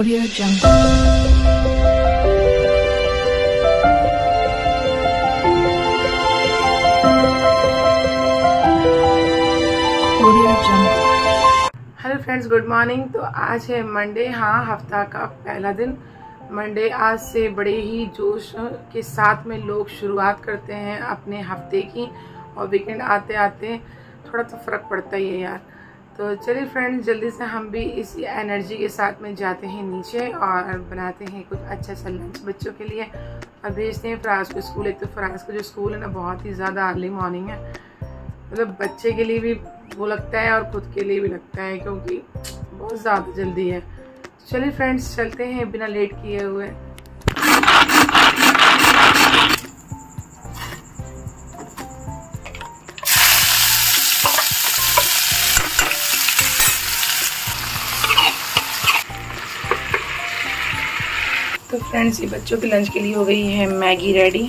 Audio Jungle। Hello friends, good morning. तो आज है मंडे, हाँ हफ्ता का पहला दिन। मंडे आज से बड़े ही जोश के साथ में लोग शुरुआत करते हैं अपने हफ्ते की, और वीकेंड आते आते थोड़ा तो फ़र्क पड़ता ही है यार। तो चलिए फ्रेंड्स, जल्दी से हम भी इसी एनर्जी के साथ में जाते हैं नीचे और बनाते हैं कुछ अच्छा सा लंच बच्चों के लिए और भेजते हैं फराज को स्कूल। एक तो फराज का जो स्कूल है ना, बहुत ही ज़्यादा अर्ली मॉर्निंग है, मतलब बच्चे के लिए भी वो लगता है और खुद के लिए भी लगता है, क्योंकि बहुत ज़्यादा जल्दी है। चलिए फ्रेंड्स, चलते हैं बिना लेट किए हुए। तो फ्रेंड्स, ये बच्चों के लंच के लिए हो गई है मैगी रेडी।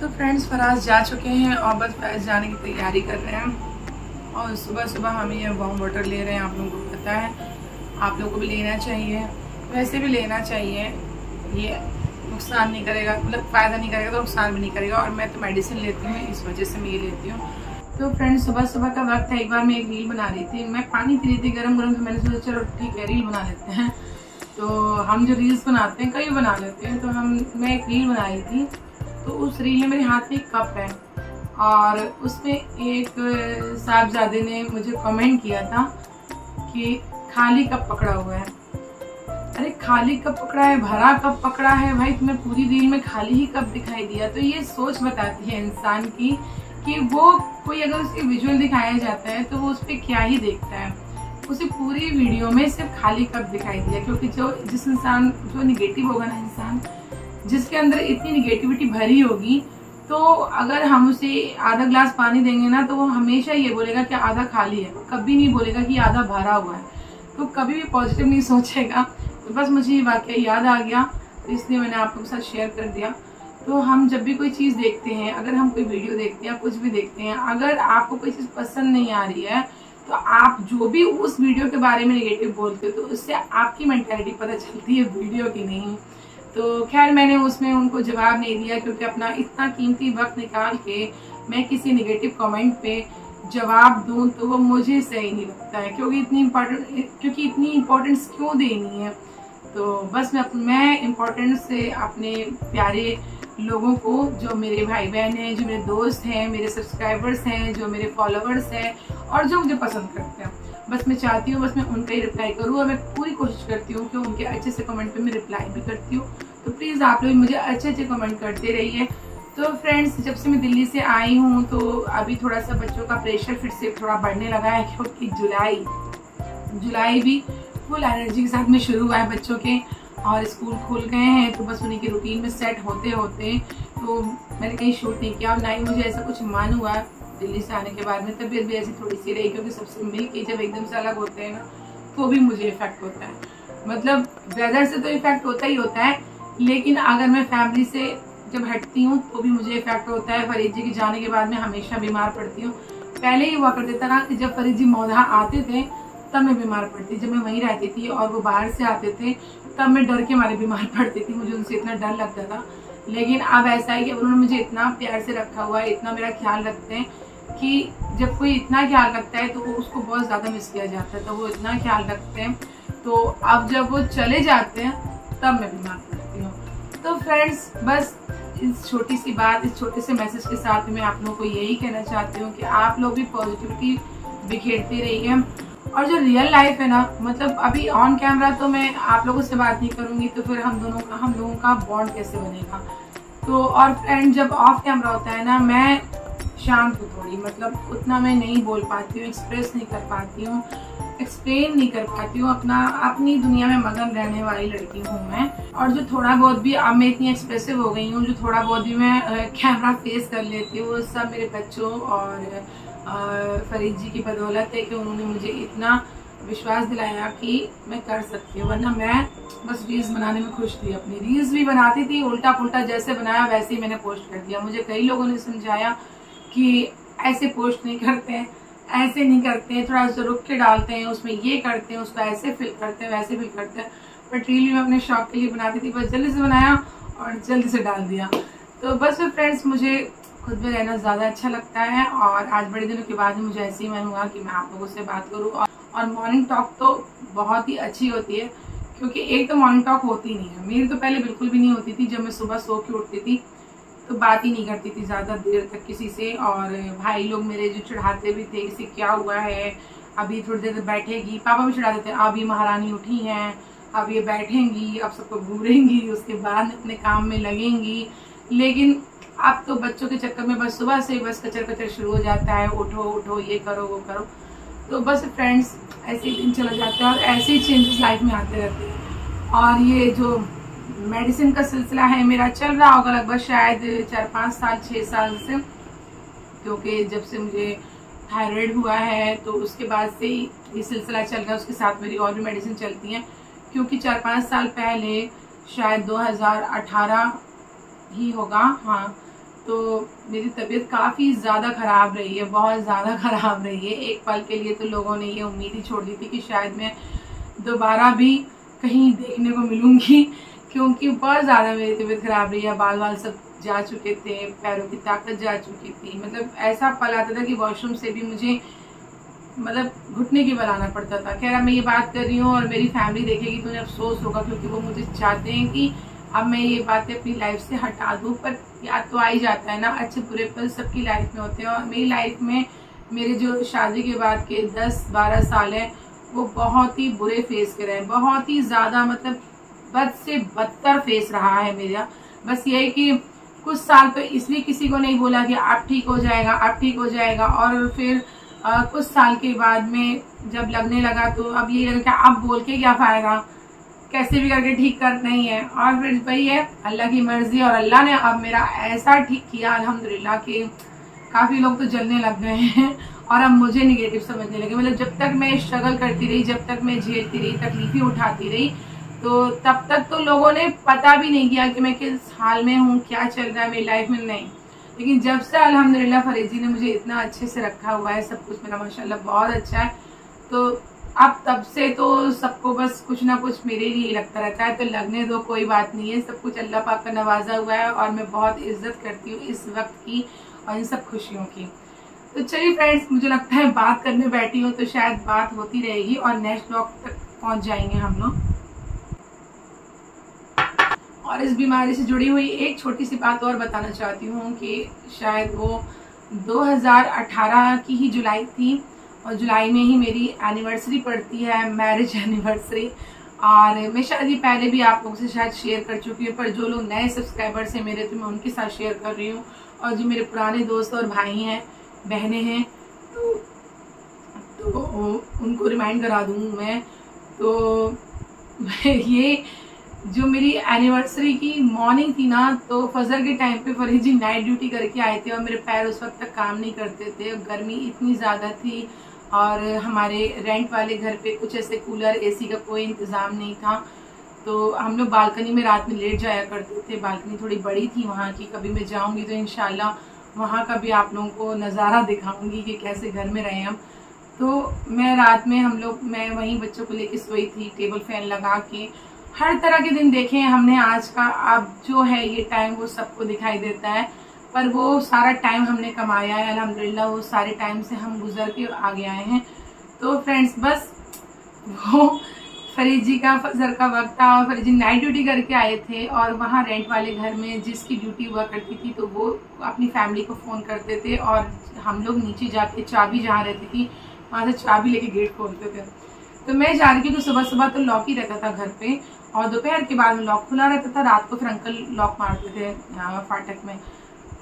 तो फ्रेंड्स, फराज जा चुके हैं और बस फराज जाने की तैयारी कर रहे हैं। और सुबह सुबह हम ये वार्म वाटर ले रहे हैं, आप लोगों को पता है, आप लोगों को भी लेना चाहिए, वैसे भी लेना चाहिए। ये नुकसान नहीं करेगा, मतलब फ़ायदा नहीं करेगा तो नुकसान भी नहीं करेगा। और मैं तो मेडिसिन लेती हूँ, इस वजह से मैं ये लेती हूँ। तो फ्रेंड्स, सुबह सुबह का वक्त है। एक बार मैं एक रील बना रही थी, मैं पानी पी रही थी गरम गरम, तो मैंने सोचा चलो ठीक है रील बना लेते हैं। तो हम जो रील्स बनाते हैं कई बना लेते हैं, तो मैं एक रील बना रही थी। तो उस रील में मेरे हाथ में एक कप है और उसमें एक साहबजादे ने मुझे कमेंट किया था कि खाली कप पकड़ा हुआ है। अरे खाली कप पकड़ा है, भरा कप पकड़ा है भाई, तुम्हें पूरी रील में खाली ही कप दिखाई दिया। तो ये सोच बताती है इंसान की कि वो कोई अगर उसकी विजुअल दिखाया जाता है तो वो उस पर क्या ही देखता है। उसे पूरी वीडियो में सिर्फ खाली कप दिखाई दिया, क्योंकि जिस इंसान जो निगेटिव होगा ना, इंसान जिसके अंदर इतनी निगेटिविटी भरी होगी, तो अगर हम उसे आधा ग्लास पानी देंगे ना, तो वो हमेशा ये बोलेगा कि आधा खाली है, कभी नहीं बोलेगा कि आधा भरा हुआ है। तो कभी भी पॉजिटिव नहीं सोचेगा। तो बस मुझे ये वाकया याद आ गया, तो इसलिए मैंने आप लोगों के साथ शेयर कर दिया। तो हम जब भी कोई चीज़ देखते हैं, अगर हम कोई वीडियो देखते हैं, कुछ भी देखते हैं, अगर आपको कोई चीज़ पसंद नहीं आ रही है, तो आप जो भी उस वीडियो के बारे में नेगेटिव बोलते हो, तो उससे आपकी मेंटालिटी पता चलती है, वीडियो की नहीं। तो खैर, मैंने उसमें उनको जवाब नहीं दिया, क्योंकि अपना इतना कीमती वक्त निकाल के मैं किसी नेगेटिव कमेंट पे जवाब दूं तो वो मुझे सही नहीं लगता है, क्योंकि इतनी इम्पोर्टेंस क्यों देनी है। तो बस मैं इम्पोर्टेंस से अपने प्यारे लोगों को, जो मेरे भाई बहन हैं, जो मेरे दोस्त हैं, मेरे सब्सक्राइबर्स हैं, जो मेरे फॉलोअर्स हैं और जो मुझे पसंद करते हैं, बस मैं चाहती हूँ बस मैं उनका ही रिप्लाई करूँ। और मैं पूरी कोशिश करती हूँ कि उनके अच्छे से कमेंट पे मैं रिप्लाई भी करती हूँ। तो प्लीज़ आप लोग मुझे अच्छे अच्छे कमेंट करते रहिए। तो फ्रेंड्स, जब से मैं दिल्ली से आई हूँ तो अभी थोड़ा सा बच्चों का प्रेशर फिर से थोड़ा बढ़ने लगा है, क्योंकि जुलाई भी फुल एनर्जी के साथ में शुरू हुआ है बच्चों के, और स्कूल खुल गए हैं। तो बस उन्हीं के रूटीन में सेट होते होते तो मैंने कहीं शूट नहीं किया, और ना ही मुझे ऐसा कुछ मन हुआ दिल्ली से आने के बाद में। तबीयत भी ऐसी थोड़ी सी रही, क्योंकि सबसे मिल के जब एकदम से अलग होते हैं ना, तो भी मुझे इफेक्ट होता है। मतलब वेदर से तो इफेक्ट होता ही होता है, लेकिन अगर मैं फैमिली से जब हटती हूँ तो भी मुझे इफेक्ट होता है। फरीद जी के जाने के बाद मैं हमेशा बीमार पड़ती हूँ। पहले ही हुआ करता था कि जब फरीद जी मौधा आते थे तब मैं बीमार पड़ती, जब मैं वहीं रहती थी और वो बाहर से आते थे तब मैं डर के मारे बीमार पड़ती थी, मुझे उनसे इतना डर लगता था। लेकिन अब ऐसा है कि उन्होंने मुझे इतना प्यार से रखा हुआ है, इतना मेरा ख्याल रखते हैं कि जब कोई इतना ख्याल रखता है तो वो उसको बहुत ज़्यादा मिस किया जाता है। तो वो इतना ख्याल रखते हैं, तो अब जब वो चले जाते हैं तब मैं बीमार पड़ती हूँ। तो फ्रेंड्स, बस इस छोटी सी बात, इस छोटे से मैसेज के साथ मैं आप लोगों को यही कहना चाहती हूँ कि आप लोग भी पॉजिटिविटी बिखेरते रहिए। और जो रियल लाइफ है ना, मतलब अभी ऑन कैमरा तो मैं आप लोगों से बात नहीं करूँगी, तो फिर हम लोगों का बॉन्ड कैसे बनेगा। तो और फ्रेंड, जब ऑफ कैमरा होता है ना, मैं शांत हूँ थोड़ी, मतलब उतना मैं नहीं बोल पाती हूँ, एक्सप्रेस नहीं कर पाती हूँ, एक्सप्लेन नहीं कर पाती हूँ, अपनी दुनिया में मगन रहने वाली लड़की हूँ मैं। और जो थोड़ा बहुत भी अब मैं इतनी एक्सप्रेसिव हो गई हूँ, जो थोड़ा बहुत भी मैं कैमरा फेस कर लेती हूँ, वो सब मेरे बच्चों और फरीद जी की बदौलत है कि उन्होंने मुझे इतना विश्वास दिलाया कि मैं कर सकती हूँ, वरना मैं बस रील्स बनाने में खुश थी। अपनी रील्स भी बनाती थी, उल्टा पुल्टा जैसे बनाया वैसे ही मैंने पोस्ट कर दिया। मुझे कई लोगों ने समझाया कि ऐसे पोस्ट नहीं करते हैं, ऐसे नहीं करते हैं, थोड़ा सा रुक के डालते हैं, उसमें ये करते हैं, उसको ऐसे फिल करते हैं, वैसे फिल करते हैं। बट रील मैं अपने शौक के लिए बनाती थी, बस जल्दी से बनाया और जल्दी से डाल दिया। तो बस फ्रेंड्स, मुझे खुद में रहना ज़्यादा अच्छा लगता है और आज बड़े दिनों के बाद मुझे ऐसे ही मन हुआ कि मैं आप लोगों से बात करूँ। और मॉर्निंग टॉक तो बहुत ही अच्छी होती है, क्योंकि एक तो मॉर्निंग टॉक होती नहीं है, मेरी तो पहले बिल्कुल भी नहीं होती थी। जब मैं सुबह सो के उठती थी तो बात ही नहीं करती थी ज़्यादा देर तक किसी से, और भाई लोग मेरे जो चिढ़ाते भी थे, इसे क्या हुआ है, अभी थोड़ी देर बैठेगी। पापा भी चिढ़ाते थे, अब ये महारानी उठी हैं, अब ये बैठेंगी, अब सबको घूरेंगी, उसके बाद अपने काम में लगेंगी। लेकिन अब तो बच्चों के चक्कर में बस सुबह से बस कचर कचर शुरू हो जाता है, उठो उठो, ये करो वो करो। तो बस फ्रेंड्स, ऐसे ही दिन चला जाता है और ऐसे ही चेंजेस लाइफ में आते रहते हैं। और ये जो मेडिसिन का सिलसिला है मेरा चल रहा होगा लगभग शायद 4-5 साल 6 साल से, क्योंकि जब से मुझे थायराइड हुआ है तो उसके बाद से ही ये सिलसिला चल रहा है। उसके साथ मेरी और भी मेडिसिन चलती हैं, क्योंकि 4-5 साल पहले शायद 2018 ही होगा, हाँ, तो मेरी तबीयत काफ़ी ज़्यादा ख़राब रही है, बहुत ज़्यादा ख़राब रही है। एक पल के लिए तो लोगों ने ये उम्मीद ही छोड़ दी थी कि शायद मैं दोबारा भी कहीं देखने को मिलूँगी, क्योंकि बहुत ज़्यादा मेरी तबीयत ख़राब रही है। बाल सब जा चुके थे, पैरों की ताकत जा चुकी थी। मतलब ऐसा पल आता था कि वॉशरूम से भी मुझे मतलब घुटने की बल आना पड़ता था। कह रहा मैं ये बात कर रही हूँ और मेरी फैमिली देखेगी तो उन्हें अफसोस होगा, क्योंकि वो मुझे चाहते हैं कि अब मैं ये बातें अपनी लाइफ से हटा दूँ। पर याद तो आ ही जाता है ना, अच्छे बुरे पल सबकी लाइफ में होते हैं। और मेरी लाइफ में मेरे जो शादी के बाद के 10-12 साल हैं वो बहुत ही बुरे फेस के रहे, बहुत ही ज़्यादा, मतलब बद से बदतर फेस रहा है मेरा। बस ये कि कुछ साल तो इसलिए किसी को नहीं बोला कि आप ठीक हो जाएगा, आप ठीक हो जाएगा, और फिर कुछ साल के बाद में जब लगने लगा तो अब ये लगा कि आप बोल के क्या फायदा, कैसे भी करके ठीक करना ही है। और फिर वही है, अल्लाह की मर्जी, और अल्लाह ने अब मेरा ऐसा ठीक किया अल्हम्दुलिल्लाह कि काफ़ी लोग तो जलने लग गए हैं और अब मुझे निगेटिव समझने लगे। मतलब जब तक मैं स्ट्रगल करती रही, जब तक मैं झेलती रही, तकलीफें उठाती रही, तो तब तक तो लोगों ने पता भी नहीं किया कि मैं किस हाल में हूँ, क्या चल रहा है मेरी लाइफ में, नहीं। लेकिन जब से अल्हम्दुलिल्लाह फरीद जी ने मुझे इतना अच्छे से रखा हुआ है, सब कुछ मेरा माशाल्लाह बहुत अच्छा है, तो अब तब से तो सबको बस कुछ ना कुछ मेरे लिए लगता रहता है। तो लगने दो, कोई बात नहीं है, सब कुछ अल्लाह पाक का नवाजा हुआ है और मैं बहुत इज्जत करती हूँ इस वक्त की और इन सब खुशियों की। तो चलिए फ्रेंड्स, मुझे लगता है बात करने बैठी हूँ तो शायद बात होती रहेगी और नेक्स्ट ब्लॉग तक पहुँच जाएंगे हम लोग। और इस बीमारी से जुड़ी हुई एक छोटी सी बात और बताना चाहती हूँ कि शायद वो 2018 की ही जुलाई थी, और जुलाई में ही मेरी एनिवर्सरी पड़ती है, मैरिज एनिवर्सरी। और मैं शायद ये पहले भी आप लोगों से शायद शेयर कर चुकी हूँ, पर जो लोग नए सब्सक्राइबर्स हैं मेरे, तो मैं उनके साथ शेयर कर रही हूँ। और जो मेरे पुराने दोस्त और भाई हैं, बहनें हैं, तो उनको रिमाइंड करा दूँ मैं। तो ये जो मेरी एनिवर्सरी की मॉर्निंग थी ना, तो फजर के टाइम पे फरीद जी नाइट ड्यूटी करके आए थे और मेरे पैर उस वक्त तक काम नहीं करते थे। गर्मी इतनी ज़्यादा थी और हमारे रेंट वाले घर पे कुछ ऐसे कूलर एसी का कोई इंतज़ाम नहीं था, तो हम लोग बालकनी में रात में लेट जाया करते थे। बालकनी थोड़ी बड़ी थी वहाँ की, कभी मैं जाऊँगी तो इंशाल्लाह वहाँ का भी आप लोगों को नज़ारा दिखाऊँगी कि कैसे घर में रहे हम। तो मैं रात में मैं वहीं बच्चों को लेके सोई थी, टेबल फैन लगा के। हर तरह के दिन देखे हैं हमने, आज का अब जो है ये टाइम वो सबको दिखाई देता है, पर वो सारा टाइम हमने कमाया है अल्हम्दुलिल्लाह। वो सारे टाइम से हम गुजर के आगे आए हैं। तो फ्रेंड्स, बस वो फरीद जी का फजर का वक्त था और फरीद जी नाइट ड्यूटी करके आए थे, और वहाँ रेंट वाले घर में जिसकी ड्यूटी हुआ करती थी तो वो अपनी फैमिली को फ़ोन करते थे और हम लोग नीचे जाके चाबी जहाँ रहती थी वहाँ से चाबी लेके गेट खोलते थे। तो मैं जा रही थी तो सुबह सुबह तो लॉक ही रहता था घर पे, और दोपहर के बाद में लॉक खुला रहता था, रात को फिर अंकल लॉक मारते थे फाटक में।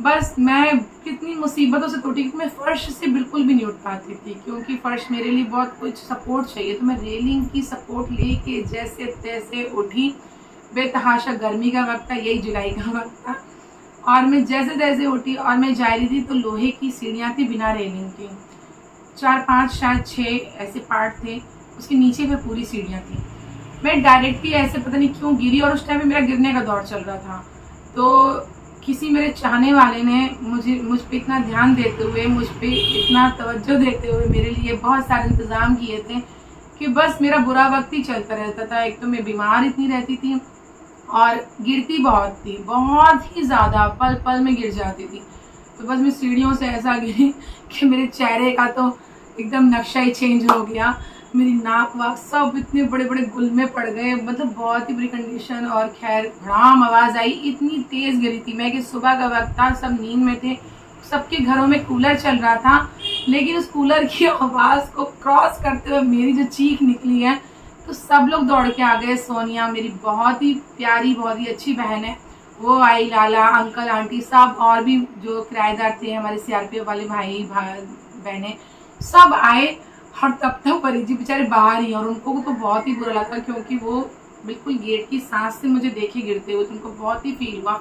बस मैं कितनी मुसीबतों से टूटी, मैं फर्श से बिल्कुल भी नहीं उठ पाती थी, क्योंकि फर्श मेरे लिए बहुत कुछ सपोर्ट चाहिए। तो मैं रेलिंग की सपोर्ट लेके जैसे तैसे उठी। बेतहाशा गर्मी का वक्त था, यही जुलाई का वक्त था, और मैं जैसे तैसे उठी और मैं जा रही थी तो लोहे की सीढ़ियाँ थी बिना रेलिंग की, 4-5 शायद 6 ऐसे पार्ट थे। उसके नीचे पे पूरी सीढ़ियां थी। मैं डायरेक्टली ऐसे पता नहीं क्यों गिरी, और उस टाइम पे मेरा गिरने का दौर चल रहा था। तो किसी मेरे चाहने वाले ने मुझ पे इतना ध्यान देते हुए, मुझ पे इतना तवज्जो देते हुए मेरे लिए बहुत सारे इंतजाम किए थे कि बस मेरा बुरा वक्त ही चलता रहता था। एक तो मैं बीमार इतनी रहती थी और गिरती बहुत थी, बहुत ही ज्यादा, पल पल में गिर जाती थी। तो बस मैं सीढ़ियों से ऐसा गिरी कि मेरे चेहरे का तो एकदम नक्शा ही चेंज हो गया। मेरी नाक वाक सब इतने बड़े बड़े गुलमे पड़ गए, मतलब बहुत ही बुरी कंडीशन। और खैर भड़ाम आवाज आई, इतनी तेज गिरी थी मैं कि सुबह का वक्त था, सब नींद में थे, सबके घरों में कूलर चल रहा था, लेकिन उस कूलर की आवाज को क्रॉस करते हुए मेरी जो चीख निकली है तो सब लोग दौड़ के आ गए। सोनिया मेरी बहुत ही प्यारी, बहुत ही अच्छी बहन है, वो आई, लाला, अंकल, आंटी सब, और भी जो किराएदार थे हमारे सीआरपीएफ वाले भाई बहनें सब आए। और तब तक परी जी बेचारे बाहर ही, और उनको तो बहुत ही बुरा लगा क्योंकि वो बिल्कुल गेट की सांस से मुझे देखे गिरते हुए, तो उनको बहुत ही फील हुआ।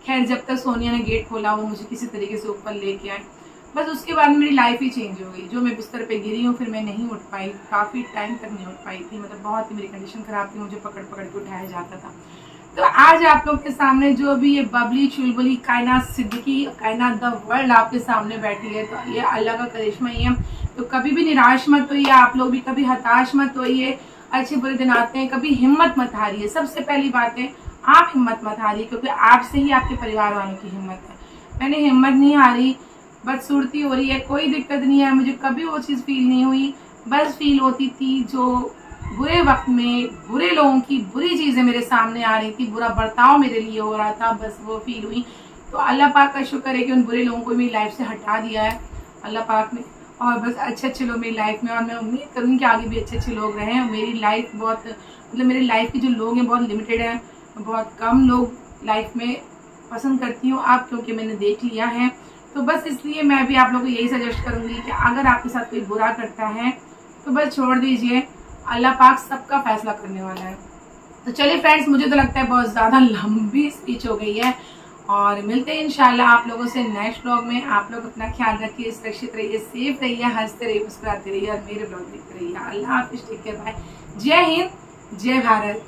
खैर जब तक सोनिया ने गेट खोला वो मुझे किसी तरीके से ऊपर लेके आए। बस उसके बाद मेरी लाइफ ही चेंज हो गई। जो मैं बिस्तर पे गिरी हूँ, फिर मैं नहीं उठ पाई, काफी टाइम तक नहीं उठ पाई थी, मतलब बहुत ही मेरी कंडीशन खराब थी, मुझे पकड़ पकड़ के उठाया जाता था। तो आज आप लोग के सामने जो भी ये बबली चुलबुली कायनात सिद्दीकी, कायनात द वर्ल्ड आपके सामने बैठी है, तो ये अल्लाह का करिश्मा ही है। तो कभी भी निराश मत होइए, आप लोग भी कभी हताश मत होइए। अच्छे बुरे दिन आते हैं, कभी हिम्मत मत हारिए। सबसे पहली बात है आप हिम्मत मत हारिए, क्योंकि आपसे ही आपके परिवार वालों की हिम्मत है। मैंने हिम्मत नहीं हारी, बदसूरती हो रही है, कोई दिक्कत नहीं है, मुझे कभी वो चीज फील नहीं हुई। बस फील होती थी जो बुरे वक्त में बुरे लोगों की बुरी चीजें मेरे सामने आ रही थी, बुरा बर्ताव मेरे लिए हो रहा था, बस वो फील हुई। तो अल्लाह पाक का शुक्र है कि उन बुरे लोगों को मेरी लाइफ से हटा दिया है अल्लाह पाक ने, और बस अच्छे अच्छे लोग मेरी लाइफ में, और मैं उम्मीद करूँगी कि आगे भी अच्छे अच्छे लोग रहें। मेरी लाइफ बहुत, मतलब मेरी लाइफ के जो लोग हैं बहुत लिमिटेड हैं, बहुत कम लोग लाइफ में पसंद करती हूँ आप, क्योंकि मैंने देख लिया है। तो बस इसलिए मैं भी आप लोगों को यही सजेस्ट करूंगी कि अगर आपके साथ कोई बुरा करता है तो बस छोड़ दीजिए, अल्लाह पाक सबका फैसला करने वाला है। तो चलिए फ्रेंड्स, मुझे तो लगता है बहुत ज्यादा लंबी स्पीच हो गई है, और मिलते हैं इंशाल्लाह आप लोगों से नेक्स्ट ब्लॉग में। आप लोग अपना ख्याल रखिए, सुरक्षित रहिए, सेफ रहिए, हंसते रहिए, मुस्कुराते रहिए, और मेरे ब्लॉग देखते रहिए। अल्लाह हाफिज, टेक केयर, बाय, जय हिंद, जय भारत।